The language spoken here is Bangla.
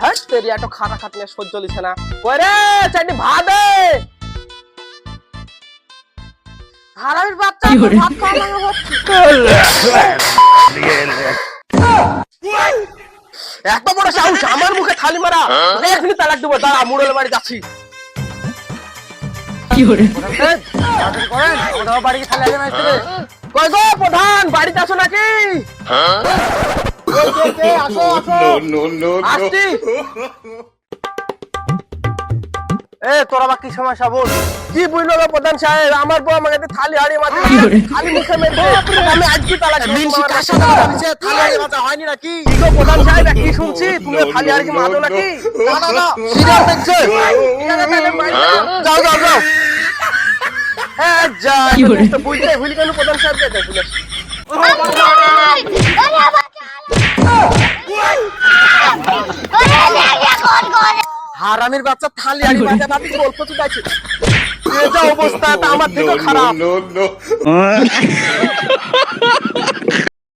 হ্যাঁ তেরি এত খাটা খাটলে সহ্য লিছে না ওরে চাইনি ভাত দে হারামির বাচ্চা ভাত খাওয়া লাগে এত বড় সাহস আমার মুখে থালি মারা এখনই তালাক দেবো দাঁড়া মুড়ের বাড়ি যাচ্ছি কই গো প্রধান বাড়িতে আসো নাকি আসছি তোরা বা কি সমস্যা বল? কি বুঝলো গো প্রধান সাহেব আমার বউ আমাকে থালি হাড়ি মাঝে খালি মুখে মেরে আমি আজকে তালাক মিনসি কার সাথে কথা বলছে? থালি হাড়ি মাথা হয়নি নাকি? কি গো প্রধান সাহেব কি শুনছি তুমি থালি হাড়ি মারো নাকি না না না, সিরিয়াল দেখছে। যাও যাও যাও। হ্যাঁ যা তো বুঝতে ভুলি কেন প্রধান সাহেব কে দেখুন হারামির বাচ্চা থালি হাড়ি মাথা ভাবি গল্প চুদাইছে। এই যে অবস্থা আমার থেকে খারাপ